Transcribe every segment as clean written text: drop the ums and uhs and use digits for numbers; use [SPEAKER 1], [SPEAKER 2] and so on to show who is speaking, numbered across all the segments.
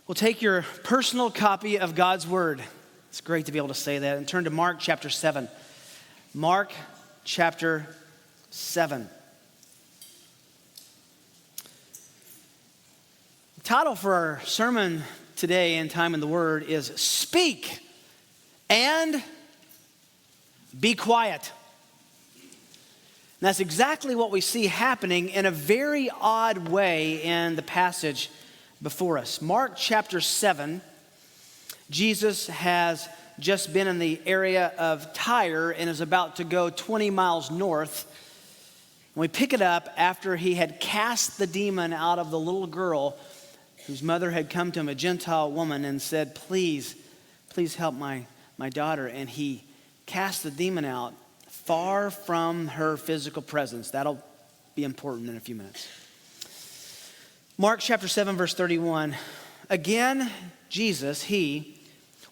[SPEAKER 1] Well, take your personal copy of God's Word. It's great to be able to say that. And turn to Mark chapter 7. Mark chapter 7. The title for our sermon today in Time in the Word is Speak and Be Quiet. And that's exactly what we see happening in a very odd way in the passage before us. Mark chapter 7, Jesus has just been in the area of Tyre and is about to go 20 miles north. And we pick it up after he had cast the demon out of the little girl whose mother had come to him, a Gentile woman, and said, please help my daughter. And he cast the demon out far from her physical presence. That'll be important in a few minutes. Mark chapter 7, verse 31. Again, Jesus, he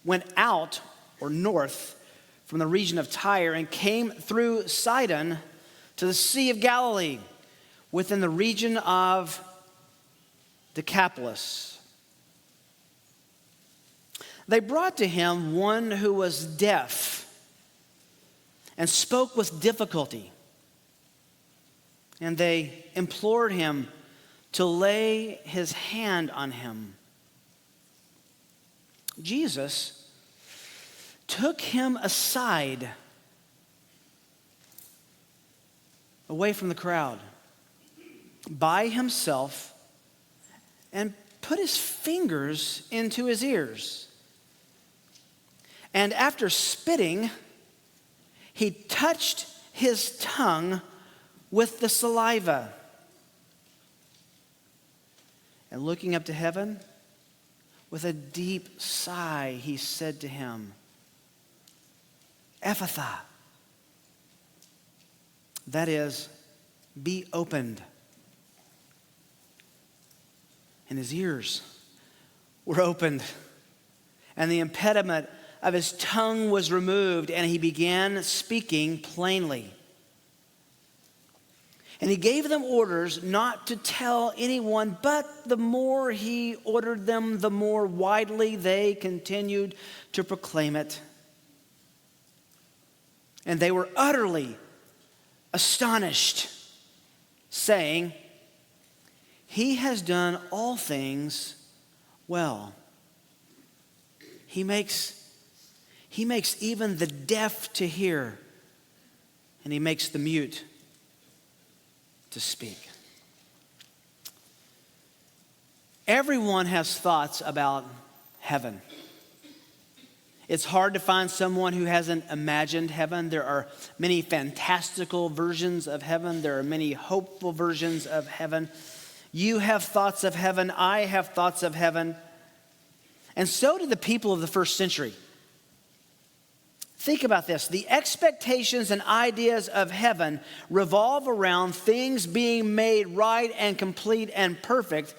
[SPEAKER 1] went out or north from the region of Tyre and came through Sidon to the Sea of Galilee within the region of Decapolis. They brought to him one who was deaf and spoke with difficulty. And they implored him to lay his hand on him. Jesus took him aside, away from the crowd, by himself, and put his fingers into his ears. And after spitting, he touched his tongue with the saliva. And looking up to heaven, with a deep sigh, he said to him, Ephphatha. That is, be opened. And his ears were opened, and the impediment of his tongue was removed, and he began speaking plainly. And he gave them orders not to tell anyone, but the more he ordered them, the more widely they continued to proclaim it. And they were utterly astonished, saying, He has done all things well. He makes even the deaf to hear, and he makes the mute to speak. Everyone has thoughts about heaven. It's hard to find someone who hasn't imagined heaven. There are many fantastical versions of heaven. There are many hopeful versions of heaven. You have thoughts of heaven. I have thoughts of heaven. And so did the people of the first century. Think about this. The expectations and ideas of heaven revolve around things being made right and complete and perfect,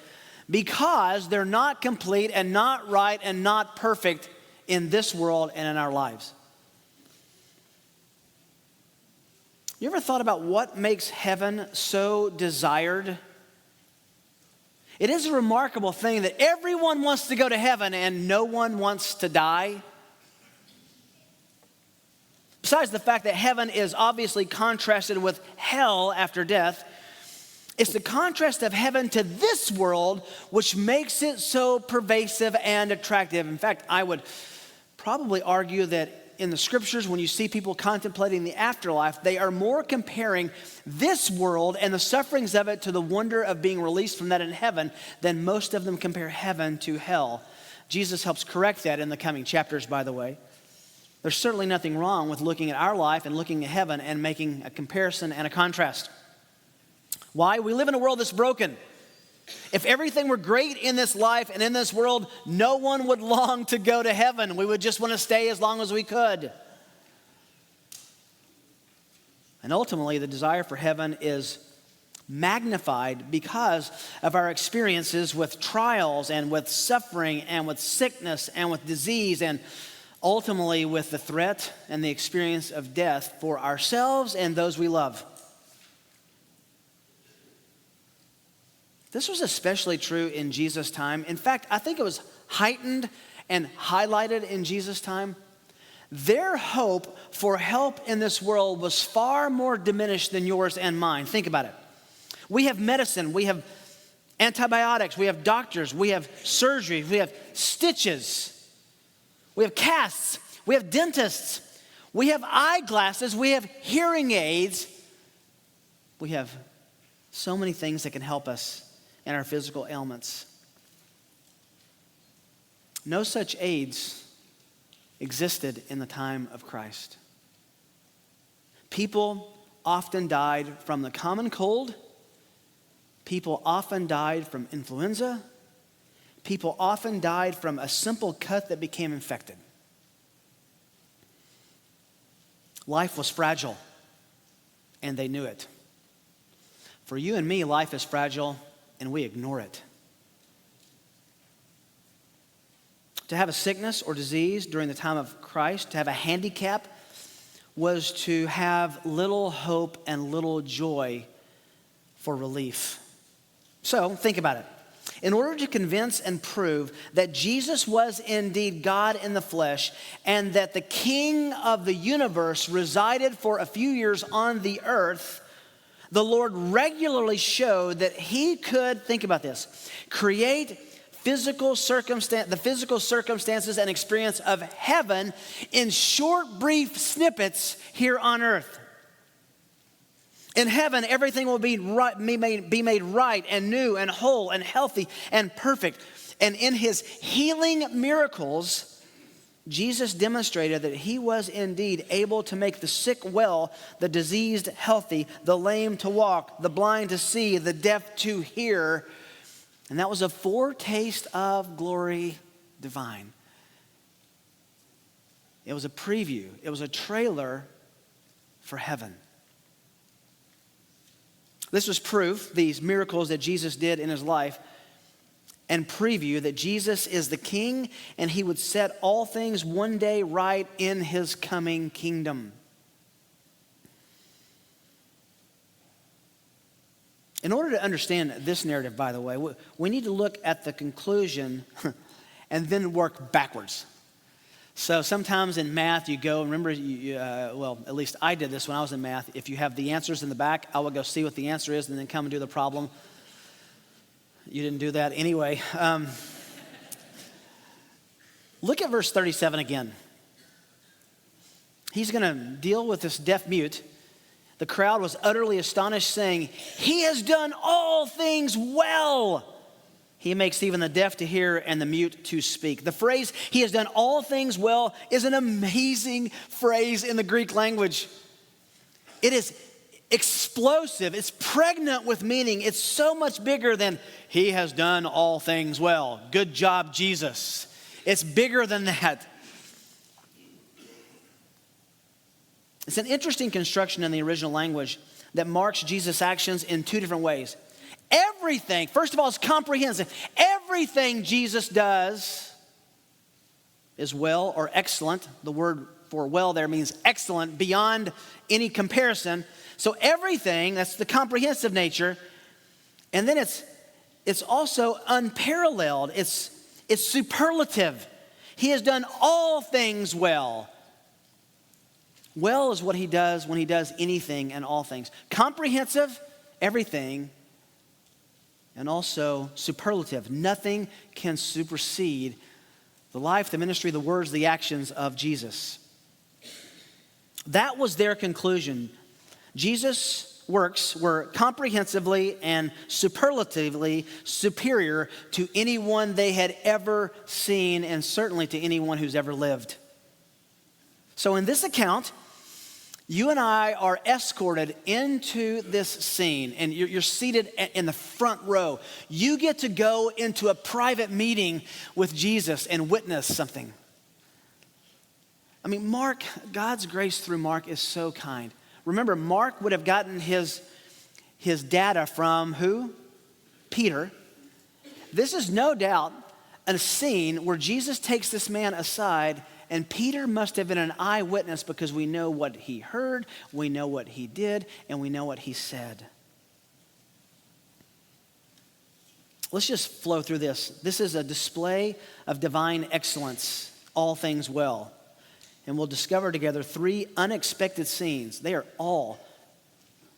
[SPEAKER 1] because they're not complete and not right and not perfect in this world and in our lives. You ever thought about what makes heaven so desired? It is a remarkable thing that everyone wants to go to heaven and no one wants to die. Besides the fact that heaven is obviously contrasted with hell after death, it's the contrast of heaven to this world which makes it so pervasive and attractive. In fact, I would probably argue that in the scriptures, when you see people contemplating the afterlife, they are more comparing this world and the sufferings of it to the wonder of being released from that in heaven than most of them compare heaven to hell. Jesus helps correct that in the coming chapters, by the way. There's certainly nothing wrong with looking at our life and looking at heaven and making a comparison and a contrast. Why? We live in a world that's broken. If everything were great in this life and in this world, no one would long to go to heaven. We would just want to stay as long as we could. And ultimately, the desire for heaven is magnified because of our experiences with trials and with suffering and with sickness and with disease, and ultimately with the threat and the experience of death for ourselves and those we love. This was especially true in Jesus' time. In fact, I think it was heightened and highlighted in Jesus' time. Their hope for help in this world was far more diminished than yours and mine. Think about it. We have medicine, we have antibiotics, we have doctors, we have surgery, we have stitches, we have casts, we have dentists, we have eyeglasses, we have hearing aids. We have so many things that can help us in our physical ailments. No such aids existed in the time of Christ. People often died from the common cold. People often died from influenza. People often died from a simple cut that became infected. Life was fragile, and they knew it. For you and me, life is fragile, and we ignore it. To have a sickness or disease during the time of Christ, to have a handicap, was to have little hope and little joy for relief. So, think about it. In order to convince and prove that Jesus was indeed God in the flesh and that the King of the universe resided for a few years on the earth, the Lord regularly showed that he could, think about this, create the physical circumstances and experience of heaven in short, brief snippets here on earth. In heaven, everything will be made right and new and whole and healthy and perfect. And in his healing miracles, Jesus demonstrated that he was indeed able to make the sick well, the diseased healthy, the lame to walk, the blind to see, the deaf to hear. And that was a foretaste of glory divine. It was a preview. It was a trailer for heaven. This was proof, these miracles that Jesus did in his life, and preview that Jesus is the King and he would set all things one day right in his coming kingdom. In order to understand this narrative, by the way, we need to look at the conclusion and then work backwards. So sometimes in math you go, remember, well, at least I did this when I was in math. If you have the answers in the back, I would go see what the answer is and then come and do the problem. You didn't do that anyway. Look at verse 37 again. He's going to deal with this deaf mute. The crowd was utterly astonished, saying, "He has done all things well." He makes even the deaf to hear and the mute to speak. The phrase, "he has done all things well," is an amazing phrase in the Greek language. It is explosive. It's pregnant with meaning. It's so much bigger than "he has done all things well. Good job, Jesus." It's bigger than that. It's an interesting construction in the original language that marks Jesus' actions in two different ways. Everything, first of all, is comprehensive. Everything Jesus does is well or excellent. The word for well there means excellent, beyond any comparison. So everything, that's the comprehensive nature. And then it's also unparalleled. It's superlative. He has done all things well. Well is what he does when he does anything and all things. Comprehensive, everything, and also superlative. Nothing can supersede the life, the ministry, the words, the actions of Jesus. That was their conclusion. Jesus' works were comprehensively and superlatively superior to anyone they had ever seen, and certainly to anyone who's ever lived. So in this account, you and I are escorted into this scene, and you're seated in the front row. You get to go into a private meeting with Jesus and witness something. I mean, Mark, God's grace through Mark is so kind. Remember, Mark would have gotten his data from who? Peter. This is no doubt a scene where Jesus takes this man aside, and Peter must have been an eyewitness because we know what he heard, we know what he did, and we know what he said. Let's just flow through this. This is a display of divine excellence, all things well. And we'll discover together 3 unexpected scenes. They are all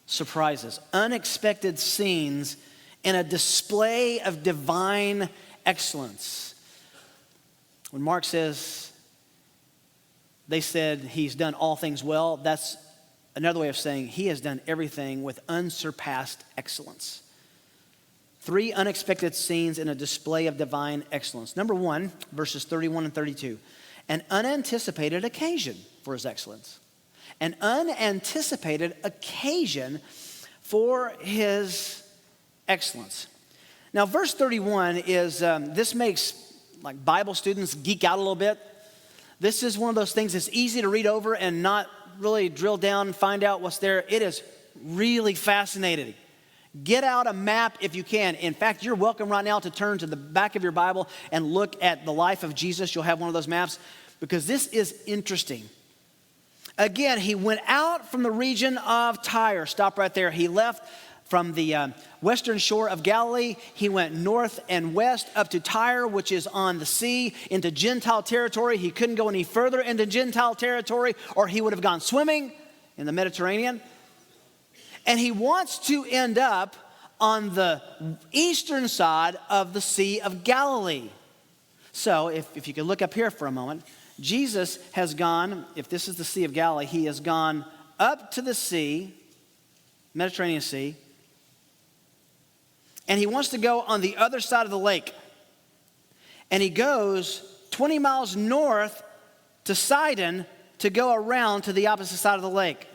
[SPEAKER 1] surprises. Unexpected scenes in a display of divine excellence. When Mark says, they said he's done all things well, that's another way of saying he has done everything with unsurpassed excellence. 3 unexpected scenes in a display of divine excellence. Number 1, verses 31 and 32. An unanticipated occasion for his excellence. An unanticipated occasion for his excellence. Now, verse 31 is, this makes like Bible students geek out a little bit. This is one of those things that's easy to read over and not really drill down and find out what's there. It is really fascinating. Get out a map if you can. In fact, you're welcome right now to turn to the back of your Bible and look at the life of Jesus. You'll have one of those maps because this is interesting. Again, he went out from the region of Tyre. Stop right there. He left from the western shore of Galilee. He went north and west up to Tyre, which is on the sea, into Gentile territory. He couldn't go any further into Gentile territory or he would have gone swimming in the Mediterranean. And he wants to end up on the eastern side of the Sea of Galilee. So if you could look up here for a moment, Jesus has gone, if this is the Sea of Galilee, he has gone up to the sea, Mediterranean Sea, and he wants to go on the other side of the lake. And he goes 20 miles north to Sidon to go around to the opposite side of the lake.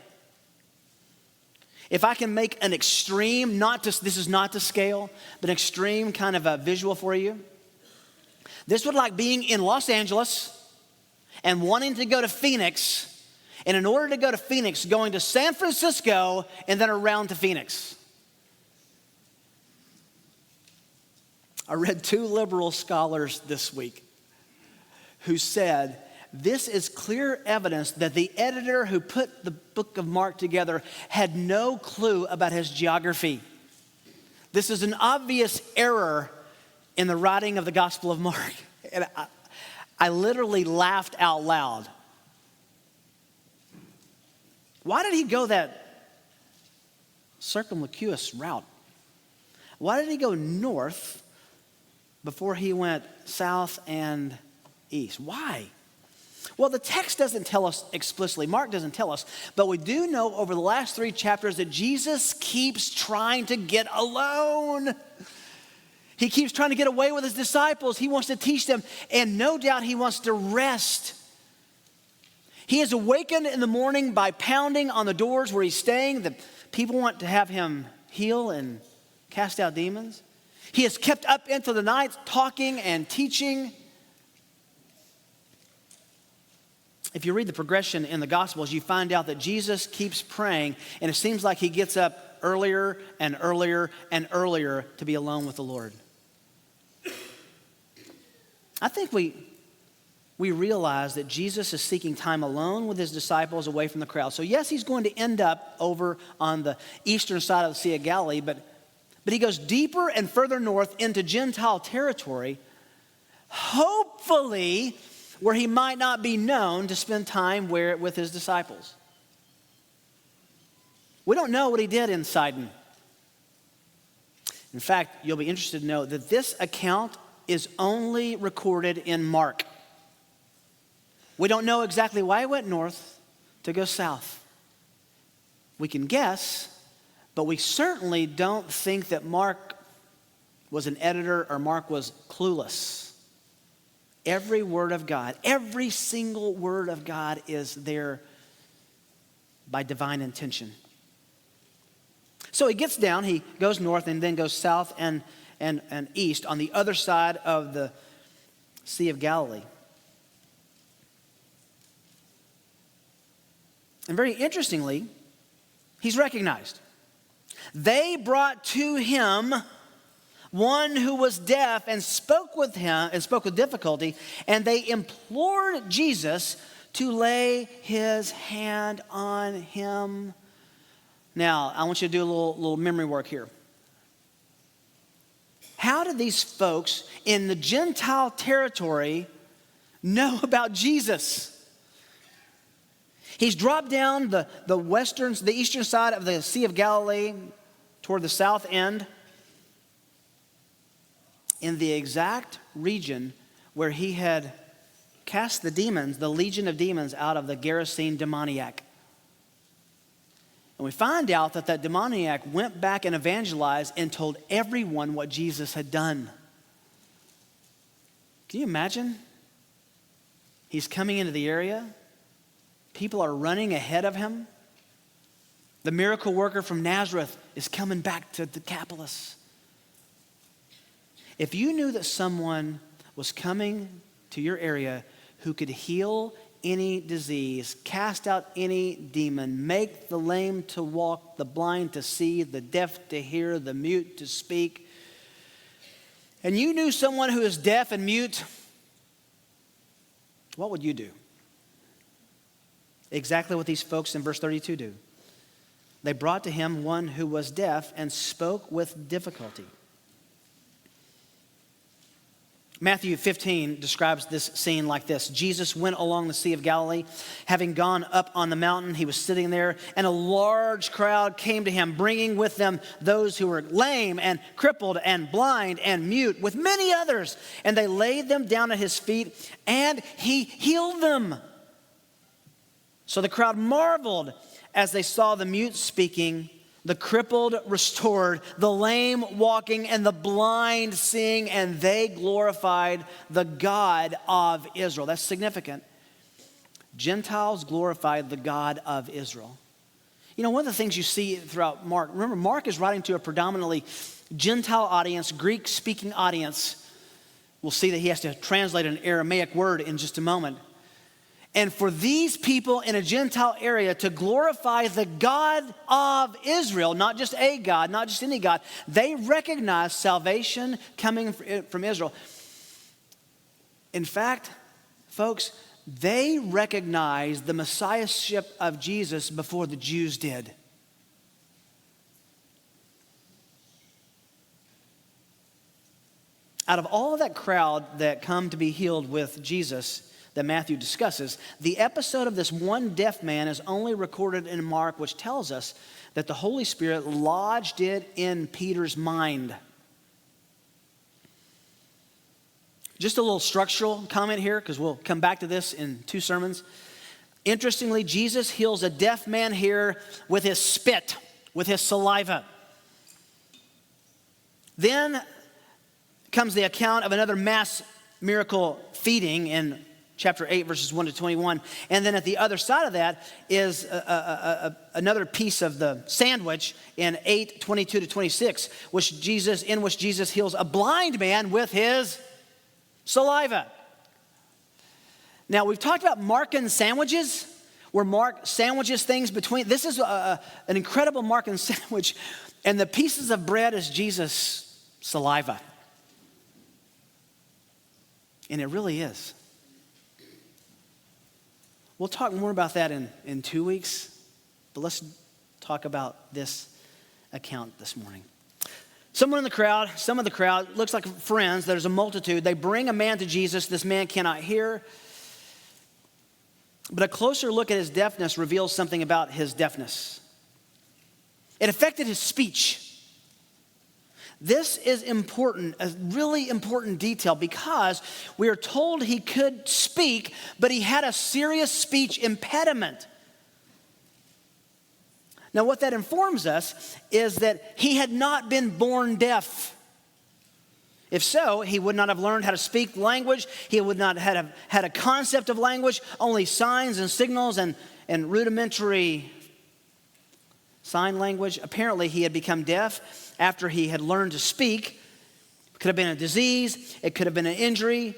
[SPEAKER 1] If I can make an extreme, this is not to scale, but an extreme kind of a visual for you. This would like being in Los Angeles and wanting to go to Phoenix, and in order to go to Phoenix, going to San Francisco and then around to Phoenix. I read 2 liberal scholars this week who said, this is clear evidence that the editor who put the book of Mark together had no clue about his geography. This is an obvious error in the writing of the Gospel of Mark. And I literally laughed out loud. Why did he go that circumlocuous route? Why did he go north before he went south and east? Why? Well, the text doesn't tell us explicitly. Mark doesn't tell us. But we do know over the last 3 chapters that Jesus keeps trying to get alone. He keeps trying to get away with his disciples. He wants to teach them. And no doubt he wants to rest. He is awakened in the morning by pounding on the doors where he's staying. The people want to have him heal and cast out demons. He is kept up into the night talking and teaching. If you read the progression in the Gospels, you find out that Jesus keeps praying, and it seems like he gets up earlier and earlier and earlier to be alone with the Lord. I think we realize that Jesus is seeking time alone with his disciples away from the crowd. So yes, he's going to end up over on the eastern side of the Sea of Galilee, but he goes deeper and further north into Gentile territory, hopefully where he might not be known to spend time with his disciples. We don't know what he did in Sidon. In fact, you'll be interested to know that this account is only recorded in Mark. We don't know exactly why he went north to go south. We can guess, but we certainly don't think that Mark was an editor or Mark was clueless. Every word of God, every single word of God is there by divine intention. So he gets down, he goes north and then goes south and east on the other side of the Sea of Galilee. And very interestingly, he's recognized. They brought to him one who was deaf and spoke with difficulty, and they implored Jesus to lay his hand on him. Now, I want you to do a little memory work here. how did these folks in the Gentile territory know about Jesus? He's dropped down the eastern side of the Sea of Galilee toward the south end in the exact region where he had cast the demons, the legion of demons, out of the Gerasene demoniac. And we find out that that demoniac went back and evangelized and told everyone what Jesus had done. Can you imagine? He's coming into the area. People are running ahead of him. The miracle worker from Nazareth is coming back to Decapolis. If you knew that someone was coming to your area who could heal any disease, cast out any demon, make the lame to walk, the blind to see, the deaf to hear, the mute to speak, and you knew someone who is deaf and mute, what would you do? Exactly what these folks in verse 32 do. They brought to him one who was deaf and spoke with difficulty. Matthew 15 describes this scene like this. Jesus went along the Sea of Galilee. Having gone up on the mountain, he was sitting there, and a large crowd came to him, bringing with them those who were lame and crippled and blind and mute, with many others. And they laid them down at his feet, and he healed them. So the crowd marveled as they saw the mute speaking, the crippled restored, the lame walking, and the blind seeing, and they glorified the God of Israel. That's significant. Gentiles glorified the God of Israel. You know, one of the things you see throughout Mark, remember, Mark is writing to a predominantly Gentile audience, Greek-speaking audience. We'll see that he has to translate an Aramaic word in just a moment. And for these people in a Gentile area to glorify the God of Israel, not just a God, not just any God, they recognize salvation coming from Israel. In fact, folks, they recognized the messiahship of Jesus before the Jews did. Out of all of that crowd that come to be healed with Jesus that Matthew discusses, the episode of this one deaf man is only recorded in Mark, which tells us that the Holy Spirit lodged it in Peter's mind. Just a little structural comment here, because we'll come back to this in 2 sermons. Interestingly, Jesus heals a deaf man here with his spit, with his saliva. Then comes the account of another mass miracle feeding in chapter 8, verses 1 to 21. And then at the other side of that is another piece of the sandwich in 8, 22 to 26, which Jesus heals a blind man with his saliva. Now, we've talked about Markan sandwiches, where Mark sandwiches things between. This is an incredible Markan sandwich, and the pieces of bread is Jesus' saliva. And it really is. We'll talk more about that in 2 weeks, but let's talk about this account this morning. Some of the crowd, looks like friends, there's a multitude. They bring a man to Jesus. This man cannot hear. But a closer look at his deafness reveals something about his deafness. It affected his speech. This is important, a really important detail, because we are told he could speak, but he had a serious speech impediment. Now, what that informs us is that he had not been born deaf. If so, he would not have learned how to speak language. He would not have had a concept of language, only signs and signals and rudimentary sign language. Apparently, he had become deaf after he had learned to speak. It could have been a disease. It could have been an injury.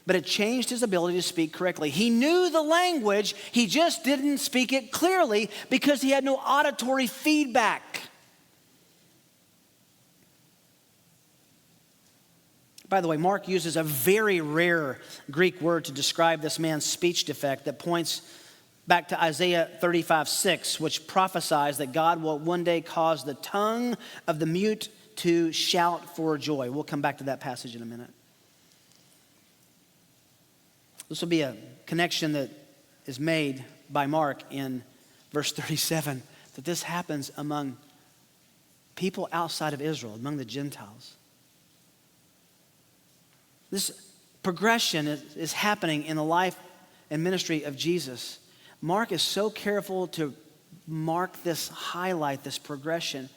[SPEAKER 1] But it changed his ability to speak correctly. He knew the language. He just didn't speak it clearly because he had no auditory feedback. By the way, Mark uses a very rare Greek word to describe this man's speech defect that points back to Isaiah 35:6, which prophesies that God will one day cause the tongue of the mute to shout for joy. We'll come back to that passage in a minute. This will be a connection that is made by Mark in verse 37, that this happens among people outside of Israel, among the Gentiles. This progression is happening in the life and ministry of Jesus. Mark is so careful to mark this, highlight this progression.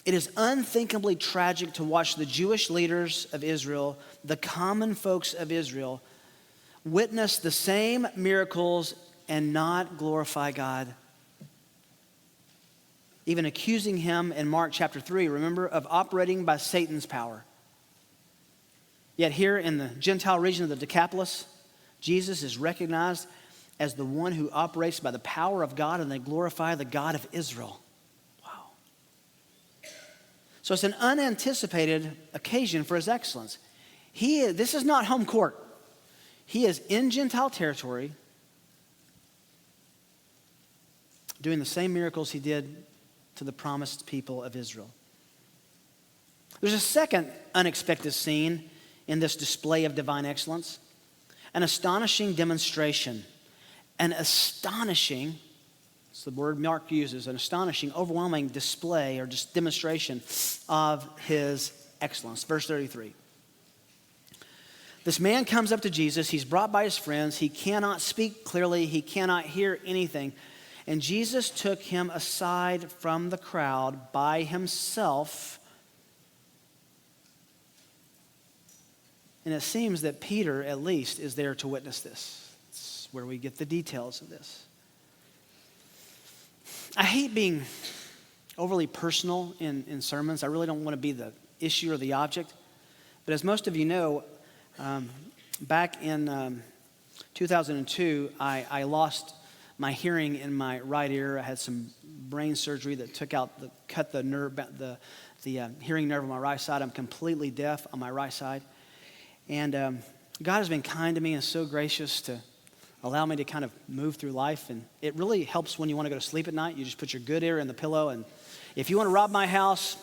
[SPEAKER 1] It is unthinkably tragic to watch the Jewish leaders of Israel, the common folks of Israel, witness the same miracles and not glorify God. Even accusing him in Mark chapter 3, remember, of operating by Satan's power. Yet here in the Gentile region of the Decapolis, Jesus is recognized as the one who operates by the power of God, and they glorify the God of Israel. Wow. So it's an unanticipated occasion for his excellence. This is not home court. He is in Gentile territory doing the same miracles he did to the promised people of Israel. There's a second unexpected scene in this display of divine excellence, an astonishing demonstration. An astonishing, it's the word Mark uses, an astonishing, overwhelming display or just demonstration of his excellence. Verse 33. This man comes up to Jesus. He's brought by his friends. He cannot speak clearly. He cannot hear anything. And Jesus took him aside from the crowd by himself. And it seems that Peter, at least, is there to witness this. It's where we get the details of this. I hate being overly personal in sermons. I really don't want to be the issue or the object. But as most of you know, back in 2002, I lost my hearing in my right ear. I had some brain surgery that cut the nerve, the hearing nerve on my right side. I'm completely deaf on my right side. And God has been kind to me and so gracious to allow me to kind of move through life. And it really helps when you want to go to sleep at night. You just put your good ear in the pillow. And if you want to rob my house,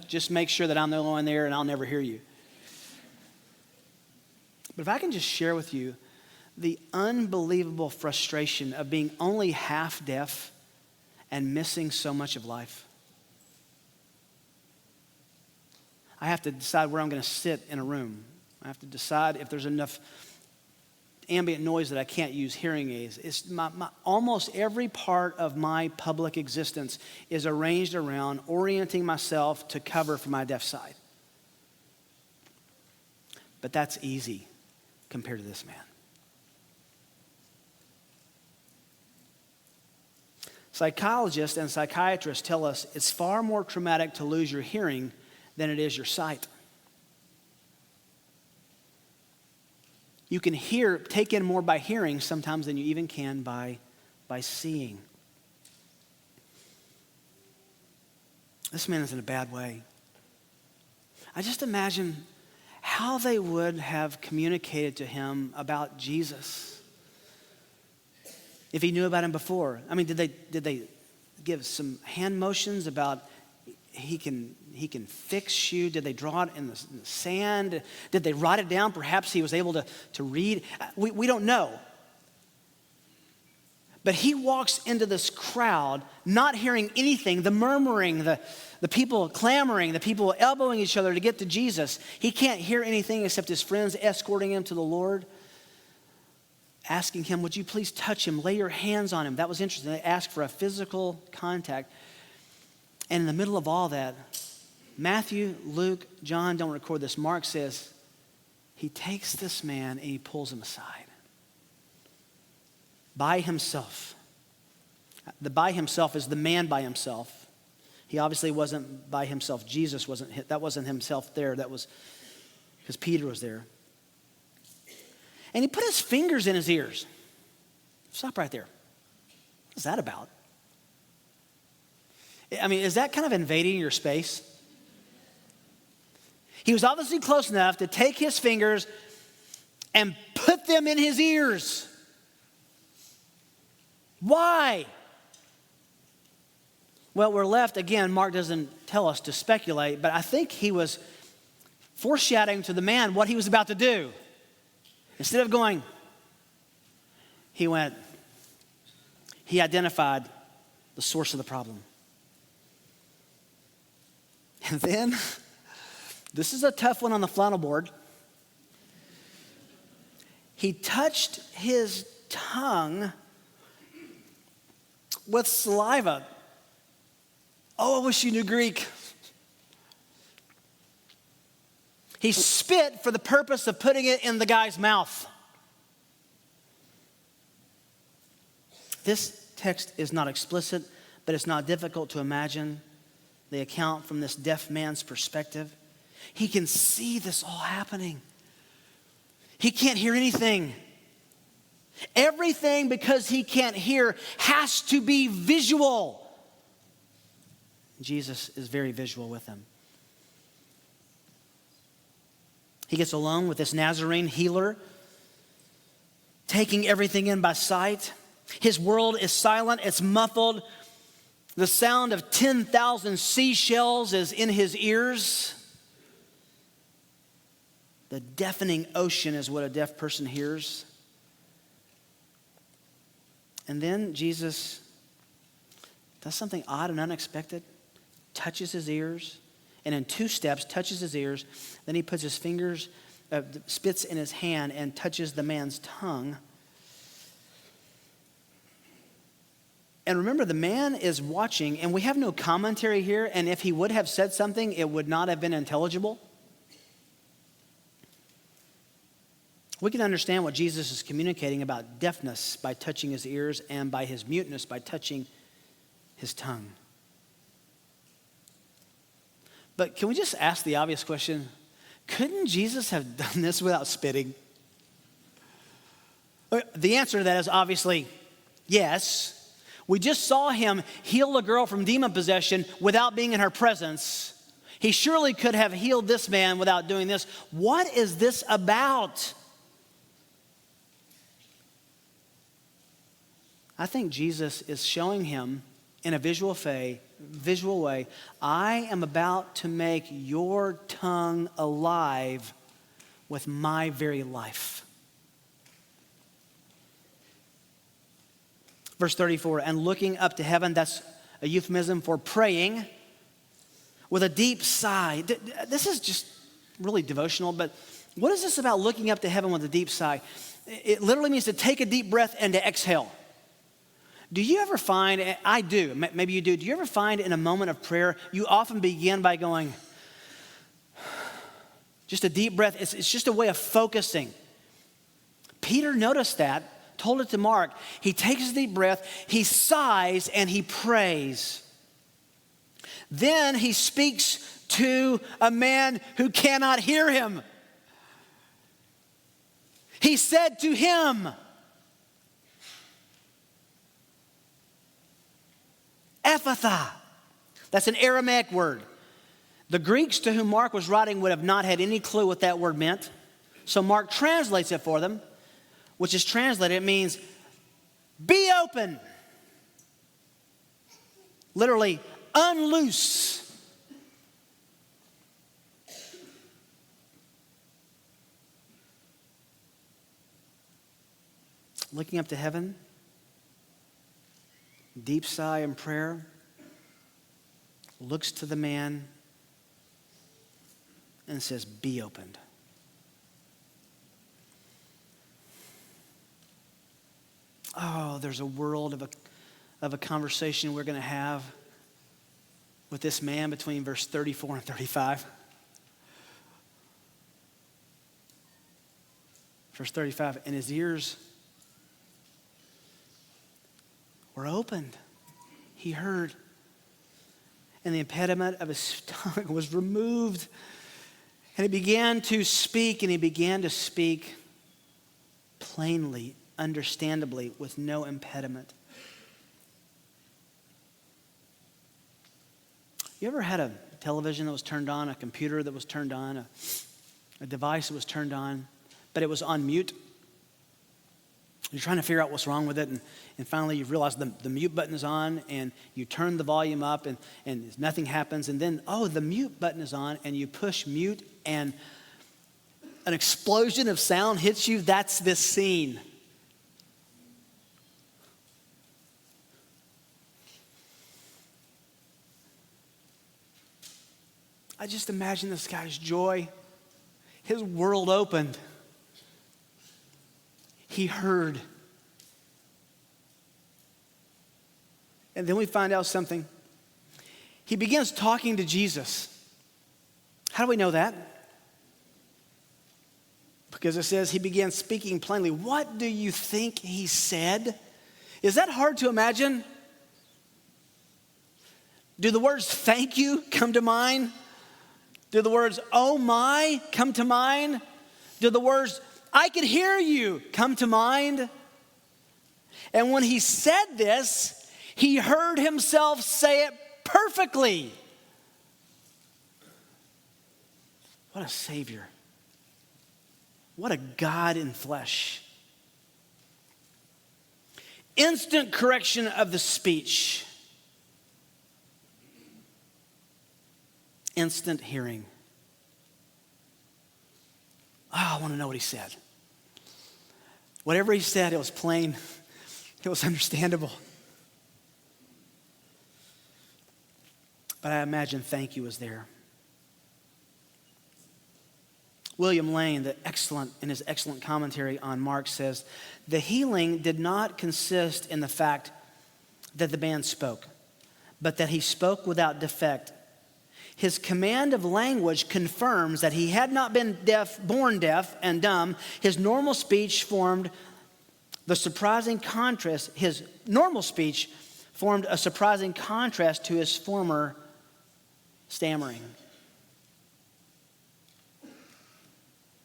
[SPEAKER 1] just make sure that I'm the only one there and I'll never hear you. But if I can just share with you the unbelievable frustration of being only half deaf and missing so much of life. I have to decide where I'm going to sit in a room. I have to decide if there's enough ambient noise that I can't use hearing aids. It's almost every part of my public existence is arranged around orienting myself to cover for my deaf side. But that's easy compared to this man. Psychologists and psychiatrists tell us it's far more traumatic to lose your hearing than it is your sight. You can take in more by hearing sometimes than you even can by seeing. This man is in a bad way. I just imagine how they would have communicated to him about Jesus if he knew about him before. I mean, did they give some hand motions about he can fix you? Did they draw it in the sand? Did they write it down? Perhaps he was able to read. We don't know. But he walks into this crowd not hearing anything, the murmuring, the people clamoring, the people elbowing each other to get to Jesus. He can't hear anything except his friends escorting him to the Lord, asking him, would you please touch him, lay your hands on him. That was interesting. They asked for a physical contact. And in the middle of all that, Matthew, Luke, John don't record this. Mark says he takes this man and he pulls him aside. By himself. The by himself is the man by himself. He obviously wasn't by himself. Jesus wasn't, that wasn't himself there. That was because Peter was there. And he put his fingers in his ears. Stop right there. What's that about? I mean, is that kind of invading your space? He was obviously close enough to take his fingers and put them in his ears. Why? Well, we're left, again, Mark doesn't tell us to speculate, but I think he was foreshadowing to the man what he was about to do. Instead of going, he identified the source of the problem. And then, this is a tough one on the flannel board. He touched his tongue with saliva. Oh, I wish you knew Greek. He spit for the purpose of putting it in the guy's mouth. This text is not explicit, but it's not difficult to imagine the account from this deaf man's perspective. He can see this all happening. He can't hear anything. Everything, because he can't hear, has to be visual. Jesus is very visual with him. He gets alone with this Nazarene healer, taking everything in by sight. His world is silent, it's muffled. The sound of 10,000 seashells is in his ears. The deafening ocean is what a deaf person hears. And then Jesus does something odd and unexpected, touches his ears, and in 2 steps touches his ears. Then he puts his fingers, spits in his hand and touches the man's tongue. And remember, the man is watching, and we have no commentary here, and if he would have said something, it would not have been intelligible. We can understand what Jesus is communicating about deafness by touching his ears and by his muteness by touching his tongue. But can we just ask the obvious question? Couldn't Jesus have done this without spitting? The answer to that is obviously yes. We just saw him heal a girl from demon possession without being in her presence. He surely could have healed this man without doing this. What is this about? I think Jesus is showing him in a visual way, I am about to make your tongue alive with my very life. Verse 34, and looking up to heaven, that's a euphemism for praying with a deep sigh. This is just really devotional, but what is this about looking up to heaven with a deep sigh? It literally means to take a deep breath and to exhale. Do you ever find, I do, maybe you do you ever find in a moment of prayer, you often begin by going, just a deep breath, it's just a way of focusing. Peter noticed that, told it to Mark. He takes a deep breath, he sighs, and he prays. Then he speaks to a man who cannot hear him. He said to him, Ephatha. That's an Aramaic word. The Greeks to whom Mark was writing would have not had any clue what that word meant. So Mark translates it for them, which is translated, it means, be open. Literally, unloose. Looking up to heaven, deep sigh in prayer, looks to the man and says, be opened. Oh, there's a world of a conversation we're going to have with this man between verse 34 and 35. Verse 35, and his ears were opened. He heard. And the impediment of his tongue was removed. And he began to speak, and he began to speak plainly, understandably, with no impediment. You ever had a television that was turned on, a computer that was turned on, a device that was turned on, but it was on mute? You're trying to figure out what's wrong with it, and finally you realize the mute button is on, and you turn the volume up, and nothing happens, and then, the mute button is on, and you push mute, and an explosion of sound hits you. That's this scene. I just imagine this guy's joy. His world opened. He heard. And then we find out something. He begins talking to Jesus. How do we know that? Because it says he began speaking plainly. What do you think he said? Is that hard to imagine? Do the words thank you come to mind? Do the words oh my come to mind? Do the words I could hear you come to mind? And when he said this, he heard himself say it perfectly. What a Savior. What a God in flesh. Instant correction of the speech. Instant hearing. I want to know what he said. Whatever he said, it was plain. It was understandable. But I imagine thank you was there. William Lane, in his excellent commentary on Mark, says, the healing did not consist in the fact that the man spoke, but that he spoke without defect. His command of language confirms that he had not been born deaf and dumb. His normal speech formed a surprising contrast to his former stammering.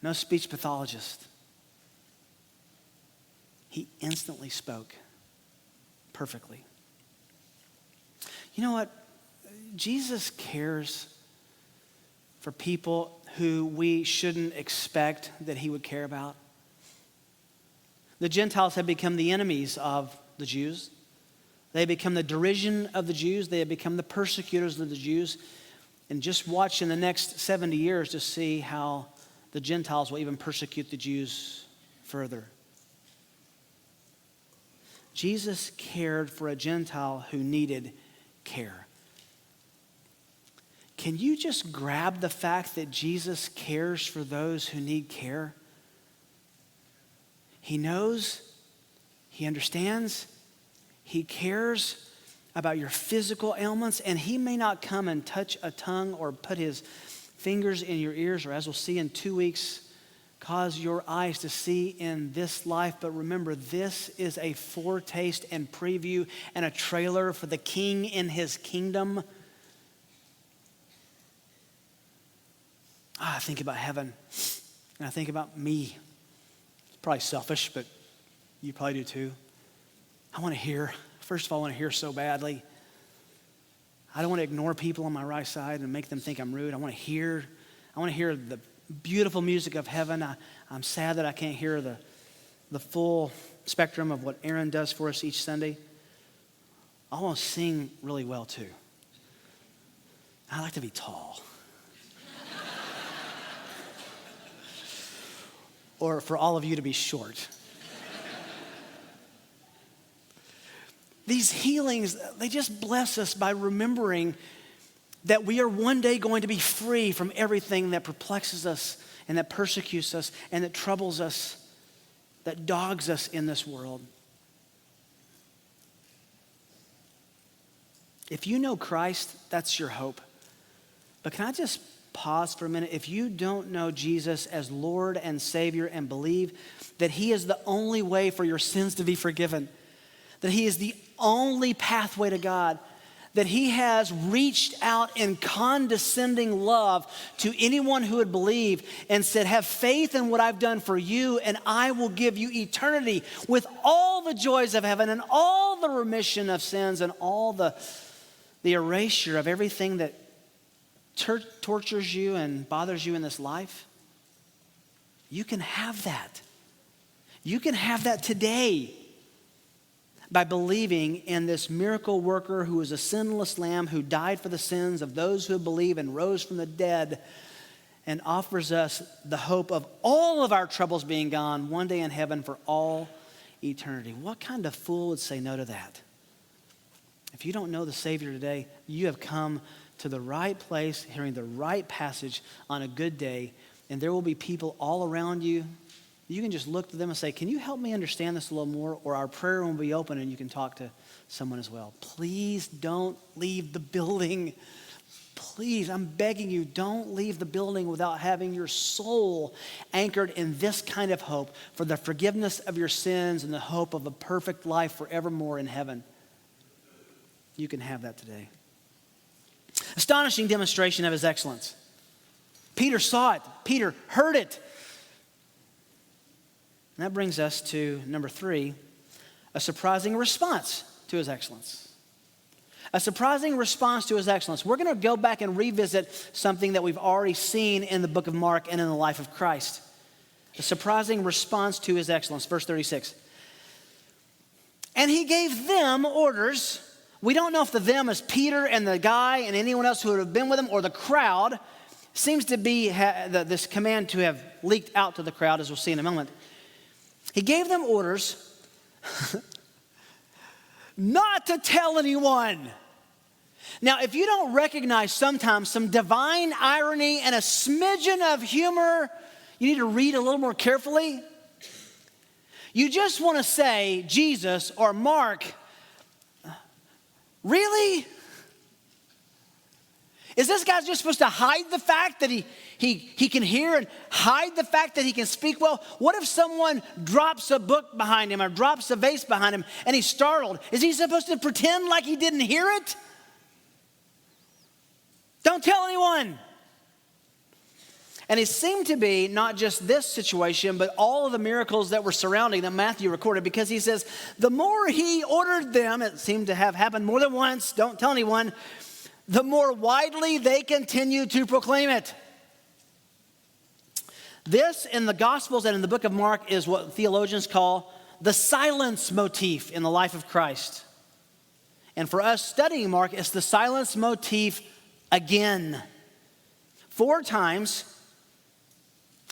[SPEAKER 1] No speech pathologist. He instantly spoke perfectly. You know what? Jesus cares for people who we shouldn't expect that he would care about. The Gentiles have become the enemies of the Jews. They become the derision of the Jews. They have become the persecutors of the Jews. And just watch in the next 70 years to see how the Gentiles will even persecute the Jews further. Jesus cared for a Gentile who needed care. Can you just grab the fact that Jesus cares for those who need care? He knows, he understands, he cares about your physical ailments, and he may not come and touch a tongue or put his fingers in your ears, or as we'll see in 2 weeks, cause your eyes to see in this life. But remember, this is a foretaste and preview and a trailer for the King in his kingdom. I think about heaven, and I think about me. It's probably selfish, but you probably do too. I want to hear. First of all, I want to hear so badly. I don't want to ignore people on my right side and make them think I'm rude. I want to hear the beautiful music of heaven. I'm sad that I can't hear the full spectrum of what Aaron does for us each Sunday. I want to sing really well too. I like to be tall. Or for all of you to be short. These healings, they just bless us by remembering that we are one day going to be free from everything that perplexes us and that persecutes us and that troubles us, that dogs us in this world. If you know Christ, that's your hope. But can I just pause for a minute? If you don't know Jesus as Lord and Savior and believe that he is the only way for your sins to be forgiven, that he is the only pathway to God, that he has reached out in condescending love to anyone who would believe and said, have faith in what I've done for you and I will give you eternity with all the joys of heaven and all the remission of sins and all the erasure of everything that tortures you and bothers you in this life. You can have that. You can have that today by believing in this miracle worker who is a sinless lamb who died for the sins of those who believe and rose from the dead and offers us the hope of all of our troubles being gone one day in heaven for all eternity. What kind of fool would say no to that? If you don't know the Savior today, you have come to the right place, hearing the right passage on a good day, and there will be people all around you. You can just look to them and say, can you help me understand this a little more? Or our prayer room will be open and you can talk to someone as well. Please don't leave the building. Please, I'm begging you, don't leave the building without having your soul anchored in this kind of hope for the forgiveness of your sins and the hope of a perfect life forevermore in heaven. You can have that today. Astonishing demonstration of his excellence. Peter saw it. Peter heard it. And that brings us to number 3, a surprising response to his excellence. A surprising response to his excellence. We're going to go back and revisit something that we've already seen in the book of Mark and in the life of Christ. A surprising response to his excellence. Verse 36. And he gave them orders. We don't know if the them is Peter and the guy and anyone else who would have been with him or the crowd. Seems to be this command to have leaked out to the crowd, as we'll see in a moment. He gave them orders not to tell anyone. Now, if you don't recognize sometimes some divine irony and a smidgen of humor, you need to read a little more carefully. You just want to say, Jesus or Mark, really? Is this guy just supposed to hide the fact that he can hear and hide the fact that he can speak well? What if someone drops a book behind him or drops a vase behind him and he's startled? Is he supposed to pretend like he didn't hear it? Don't tell anyone. And it seemed to be not just this situation, but all of the miracles that were surrounding that Matthew recorded, because he says, the more he ordered them, it seemed to have happened more than once, don't tell anyone, the more widely they continue to proclaim it. This in the Gospels and in the book of Mark is what theologians call the silence motif in the life of Christ. And for us studying Mark, it's the silence motif again. 4 times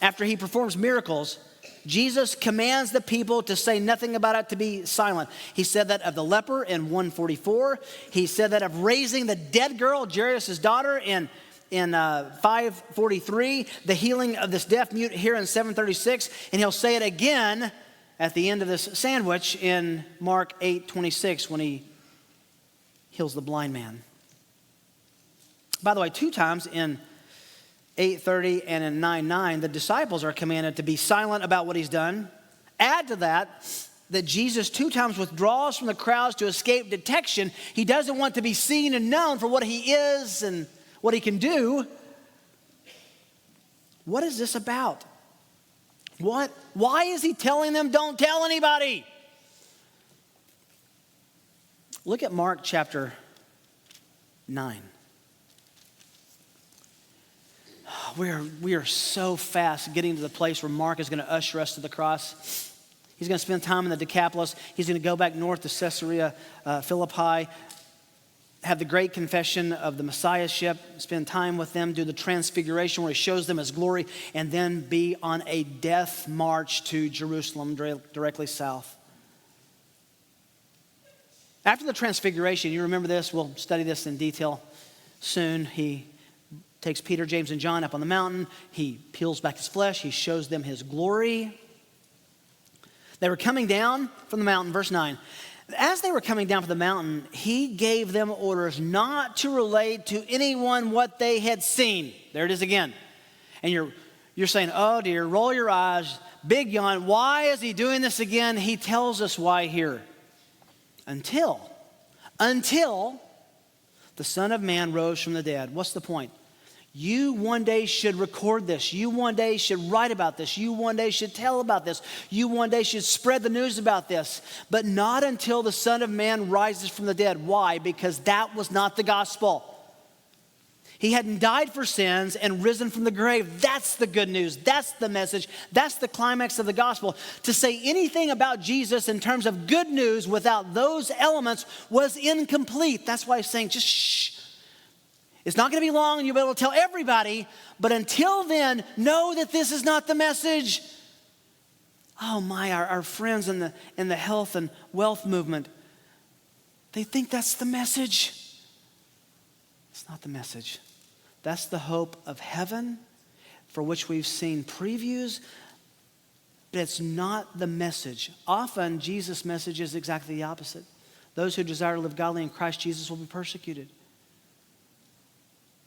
[SPEAKER 1] after he performs miracles, Jesus commands the people to say nothing about it, to be silent. He said that of the leper in 144. He said that of raising the dead girl, Jairus' daughter, in 543. The healing of this deaf mute here in 736. And he'll say it again at the end of this sandwich in Mark 8:26 when he heals the blind man. By the way, 2 times in 8:30 and in 9:9, the disciples are commanded to be silent about what he's done. Add to that Jesus 2 times withdraws from the crowds to escape detection. He doesn't want to be seen and known for what he is and what he can do. What is this about? Why is he telling them don't tell anybody? Look at Mark chapter 9. We are so fast getting to the place where Mark is going to usher us to the cross. He's going to spend time in the Decapolis. He's going to go back north to Caesarea Philippi, have the great confession of the Messiahship, spend time with them, do the transfiguration where he shows them his glory, and then be on a death march to Jerusalem directly south. After the transfiguration, you remember this, we'll study this in detail soon. He takes Peter, James, and John up on the mountain. He peels back his flesh. He shows them his glory. They were coming down from the mountain, verse 9. As they were coming down from the mountain, he gave them orders not to relate to anyone what they had seen. There it is again. And you're saying, oh dear, roll your eyes, big yawn. Why is he doing this again? He tells us why here. Until the Son of Man rose from the dead. What's the point? You one day should record this. You one day should write about this. You one day should tell about this. You one day should spread the news about this. But not until the Son of Man rises from the dead. Why? Because that was not the gospel. He hadn't died for sins and risen from the grave. That's the good news. That's the message. That's the climax of the gospel. To say anything about Jesus in terms of good news without those elements was incomplete. That's why he's saying, just shh. It's not going to be long and you'll be able to tell everybody. But until then, know that this is not the message. Oh my, our friends in the health and wealth movement, they think that's the message. It's not the message. That's the hope of heaven for which we've seen previews, but it's not the message. Often, Jesus' message is exactly the opposite. Those who desire to live godly in Christ Jesus will be persecuted.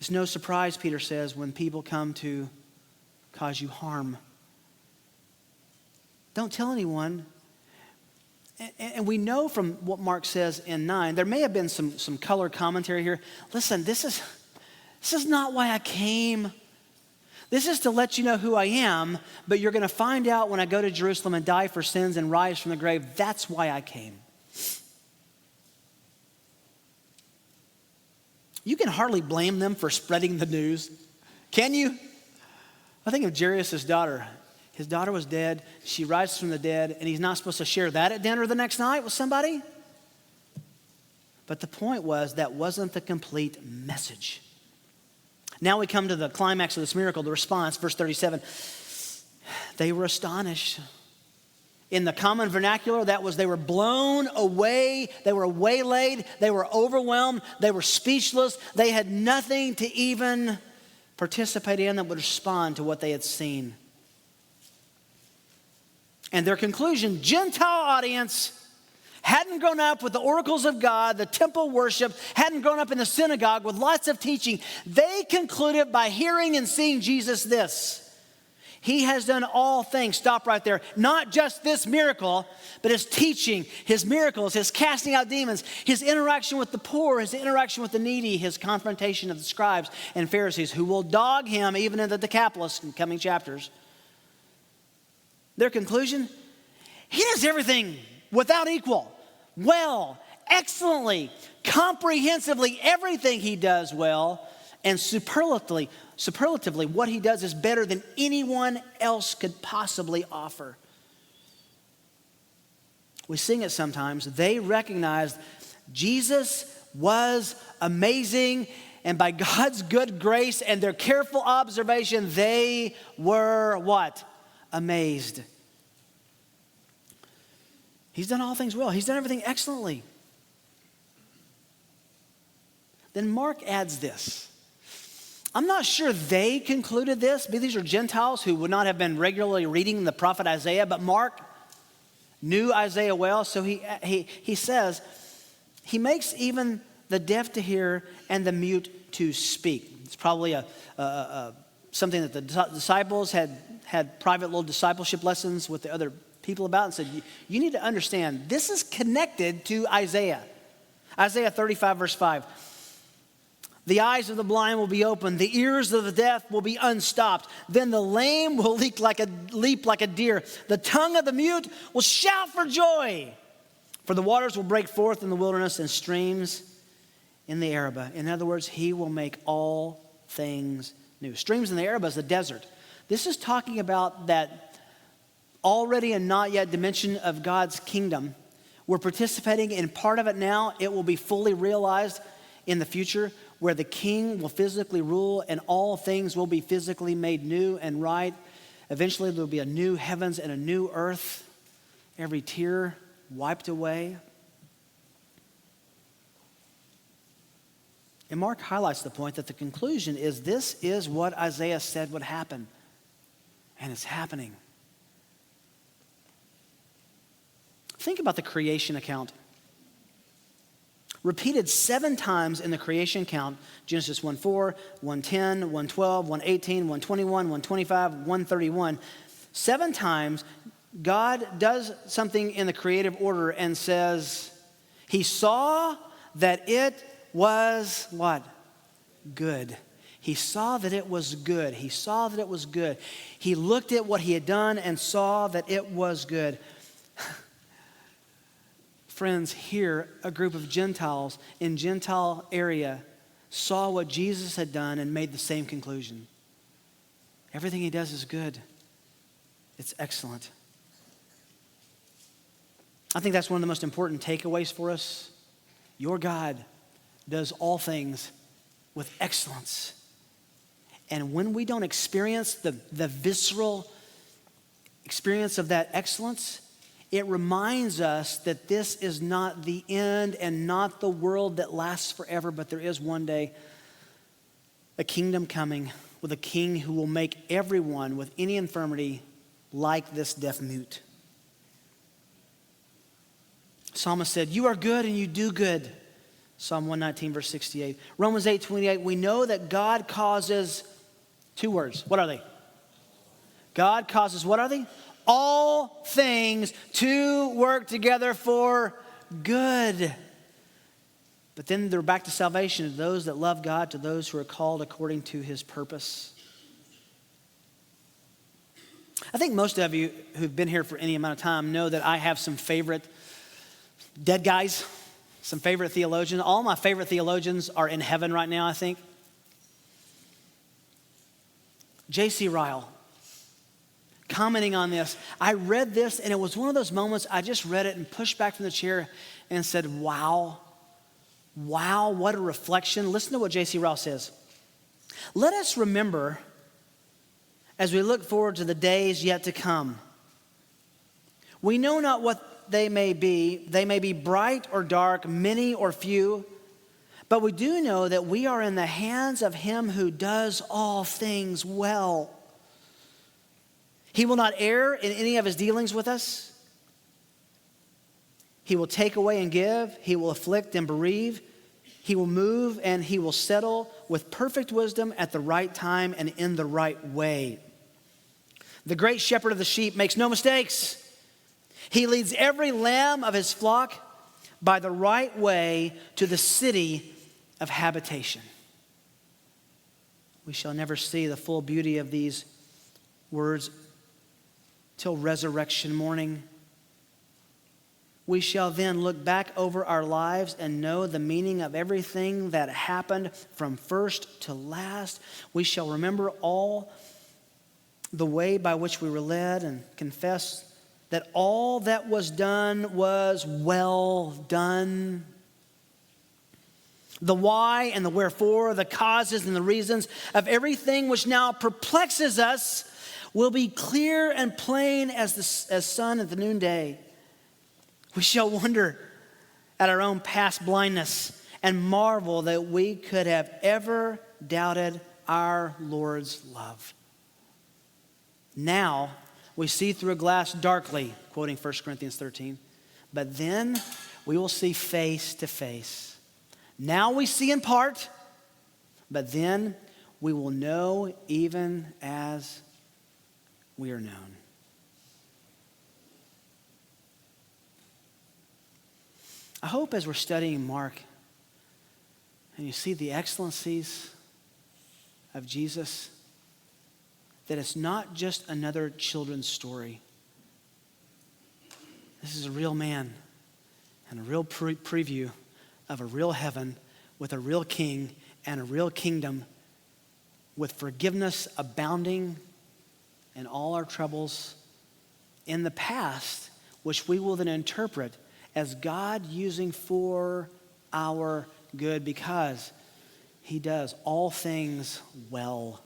[SPEAKER 1] It's no surprise, Peter says, when people come to cause you harm. Don't tell anyone. And we know from what Mark says in 9, there may have been some color commentary here. Listen, this is not why I came. This is to let you know who I am, but you're going to find out when I go to Jerusalem and die for sins and rise from the grave. That's why I came. You can hardly blame them for spreading the news. Can you? I think of Jairus' daughter. His daughter was dead. She rises from the dead, and he's not supposed to share that at dinner the next night with somebody? But the point was that wasn't the complete message. Now we come to the climax of this miracle, the response, verse 37. They were astonished. In the common vernacular, that was they were blown away, they were waylaid, they were overwhelmed, they were speechless. They had nothing to even participate in that would respond to what they had seen. And their conclusion, Gentile audience, hadn't grown up with the oracles of God, the temple worship, hadn't grown up in the synagogue with lots of teaching. They concluded by hearing and seeing Jesus this. He has done all things. Stop right there. Not just this miracle, but his teaching, his miracles, his casting out demons, his interaction with the poor, his interaction with the needy, his confrontation of the scribes and Pharisees who will dog him even in the Decapolis in coming chapters. Their conclusion, he does everything without equal, well, excellently, comprehensively, everything he does well, and superlatively, what he does is better than anyone else could possibly offer. We sing it sometimes. They recognized Jesus was amazing, and by God's good grace and their careful observation, they were what? Amazed. He's done all things well. He's done everything excellently. Then Mark adds this. I'm not sure they concluded this. These are Gentiles who would not have been regularly reading the prophet Isaiah, but Mark knew Isaiah well, so he says, he makes even the deaf to hear and the mute to speak. It's probably something that the disciples had private little discipleship lessons with the other people about and said, you need to understand, this is connected to Isaiah. Isaiah 35 verse 5. The eyes of the blind will be opened. The ears of the deaf will be unstopped. Then the lame will leap like a deer. The tongue of the mute will shout for joy. For the waters will break forth in the wilderness and streams in the Arabah. In other words, he will make all things new. Streams in the Arabah is the desert. This is talking about that already and not yet dimension of God's kingdom. We're participating in part of it now. It will be fully realized in the future, where the king will physically rule and all things will be physically made new and right. Eventually there will be a new heavens and a new earth. Every tear wiped away. And Mark highlights the point that the conclusion is this is what Isaiah said would happen. And it's happening. Think about the creation account. Repeated 7 times in the creation account, Genesis 1:4, 1:10, 1:12, 1:18, 1:21, 1:25, 1:31. 7 times, God does something in the creative order and says, he saw that it was what? Good. He saw that it was good. He saw that it was good. He looked at what he had done and saw that it was good. Friends, here, a group of Gentiles in Gentile area saw what Jesus had done and made the same conclusion. Everything he does is good. It's excellent. I think that's one of the most important takeaways for us. Your God does all things with excellence. And when we don't experience the visceral experience of that excellence, it reminds us that this is not the end and not the world that lasts forever, but there is one day a kingdom coming with a king who will make everyone with any infirmity like this deaf mute. Psalmist said, you are good and you do good. Psalm 119, verse 68. Romans 8:28, we know that God causes, two words, what are they? God causes, what are they? All things to work together for good. But then they're back to salvation, to those that love God, to those who are called according to his purpose. I think most of you who've been here for any amount of time know that I have some favorite dead guys, some favorite theologians. All my favorite theologians are in heaven right now, I think. J.C. Ryle, commenting on this, I read this and it was one of those moments I just read it and pushed back from the chair and said, wow, what a reflection. Listen to what J.C. Ryle says. Let us remember as we look forward to the days yet to come. We know not what they may be bright or dark, many or few, but we do know that we are in the hands of him who does all things well. He will not err in any of his dealings with us. He will take away and give. He will afflict and bereave. He will move and he will settle with perfect wisdom at the right time and in the right way. The great shepherd of the sheep makes no mistakes. He leads every lamb of his flock by the right way to the city of habitation. We shall never see the full beauty of these words till resurrection morning. We shall then look back over our lives and know the meaning of everything that happened from first to last. We shall remember all the way by which we were led and confess that all that was done was well done. The why and the wherefore, the causes and the reasons of everything which now perplexes us will be clear and plain as sun at the noonday. We shall wonder at our own past blindness and marvel that we could have ever doubted our Lord's love. Now we see through a glass darkly, quoting 1 Corinthians 13, but then we will see face to face. Now we see in part, but then we will know even as we are known. I hope as we're studying Mark and you see the excellencies of Jesus, that it's not just another children's story. This is a real man and a real preview of a real heaven with a real king and a real kingdom with forgiveness abounding in all our troubles in the past, which we will then interpret as God using for our good because he does all things well.